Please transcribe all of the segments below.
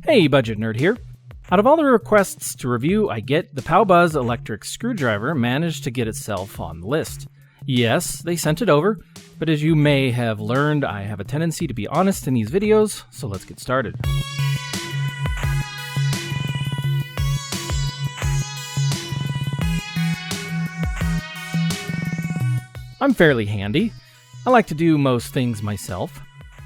Hey, Budget Nerd here. Out of all the requests to review I get, the Powbuzz Electric Screwdriver managed to get itself on the list. Yes, they sent it over, but as you may have learned, I have a tendency to be honest in these videos, so let's get started. I'm fairly handy. I like to do most things myself.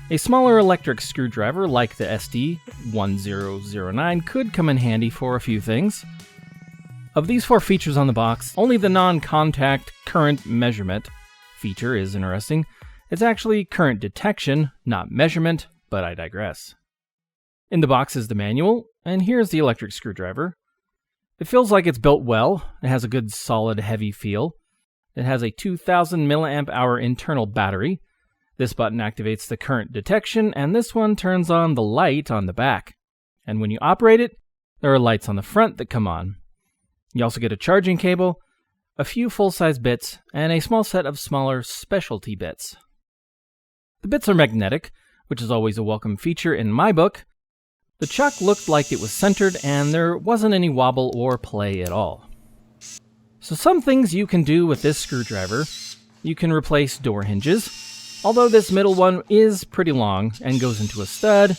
A smaller electric screwdriver like the SD-1009 could come in handy for a few things. Of these 4 features on the box, only the non-contact current measurement feature is interesting. It's actually current detection, not measurement, but I digress. In the box is the manual, and here's the electric screwdriver. It feels like it's built well. It has a good solid heavy feel. It has a 2000 milliamp hour internal battery. This button activates the current detection, and this one turns on the light on the back. And when you operate it, there are lights on the front that come on. You also get a charging cable, a few full-size bits, and a small set of smaller specialty bits. The bits are magnetic, which is always a welcome feature in my book. The chuck looked like it was centered, and there wasn't any wobble or play at all. So some things you can do with this screwdriver. You can replace door hinges. Although this middle one is pretty long and goes into a stud,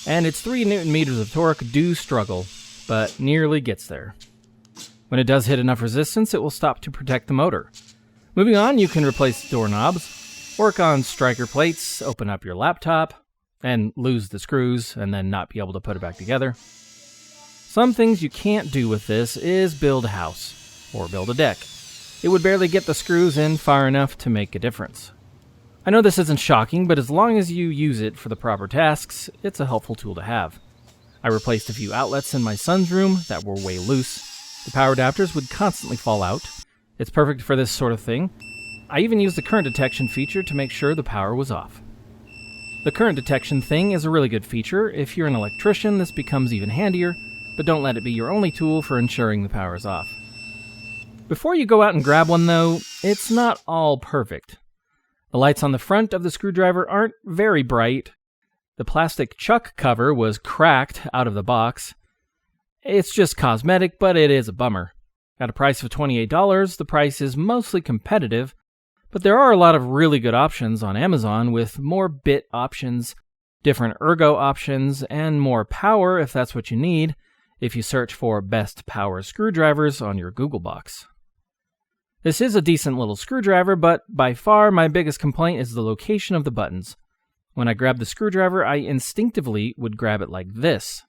and its 3 Newton meters of torque do struggle, but nearly gets there. When it does hit enough resistance, it will stop to protect the motor. Moving on, you can replace doorknobs, work on striker plates, open up your laptop, and lose the screws and then not be able to put it back together. Some things you can't do with this is build a house, or build a deck. It would barely get the screws in far enough to make a difference. I know this isn't shocking, but as long as you use it for the proper tasks, it's a helpful tool to have. I replaced a few outlets in my son's room that were way loose. The power adapters would constantly fall out. It's perfect for this sort of thing. I even used the current detection feature to make sure the power was off. The current detection thing is a really good feature. If you're an electrician, this becomes even handier, but don't let it be your only tool for ensuring the power is off. Before you go out and grab one though, it's not all perfect. The lights on the front of the screwdriver aren't very bright. The plastic chuck cover was cracked out of the box. It's just cosmetic, but it is a bummer. At a price of $28, the price is mostly competitive, but there are a lot of really good options on Amazon with more bit options, different ergo options, and more power if that's what you need if you search for best power screwdrivers on your Google box. This is a decent little screwdriver, but by far my biggest complaint is the location of the buttons. When I grab the screwdriver, I instinctively would grab it like this.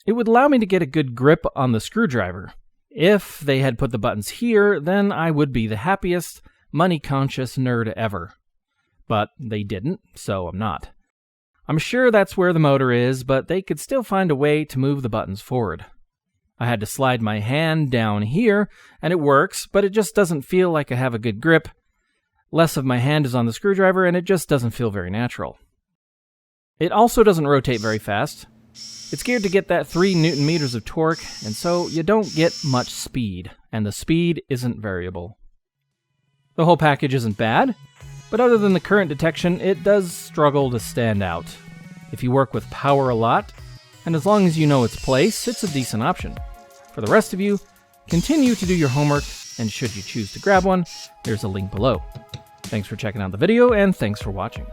It would allow me to get a good grip on the screwdriver. If they had put the buttons here, then I would be the happiest, money-conscious nerd ever. But they didn't, so I'm not. I'm sure that's where the motor is, but they could still find a way to move the buttons forward. I had to slide my hand down here, and it works, but it just doesn't feel like I have a good grip. Less of my hand is on the screwdriver, and it just doesn't feel very natural. It also doesn't rotate very fast. It's geared to get that 3 Newton meters of torque, and so you don't get much speed, and the speed isn't variable. The whole package isn't bad, but other than the current detection, it does struggle to stand out. If you work with power a lot, and as long as you know its place, it's a decent option. For the rest of you, continue to do your homework, and should you choose to grab one, there's a link below. Thanks for checking out the video, and thanks for watching.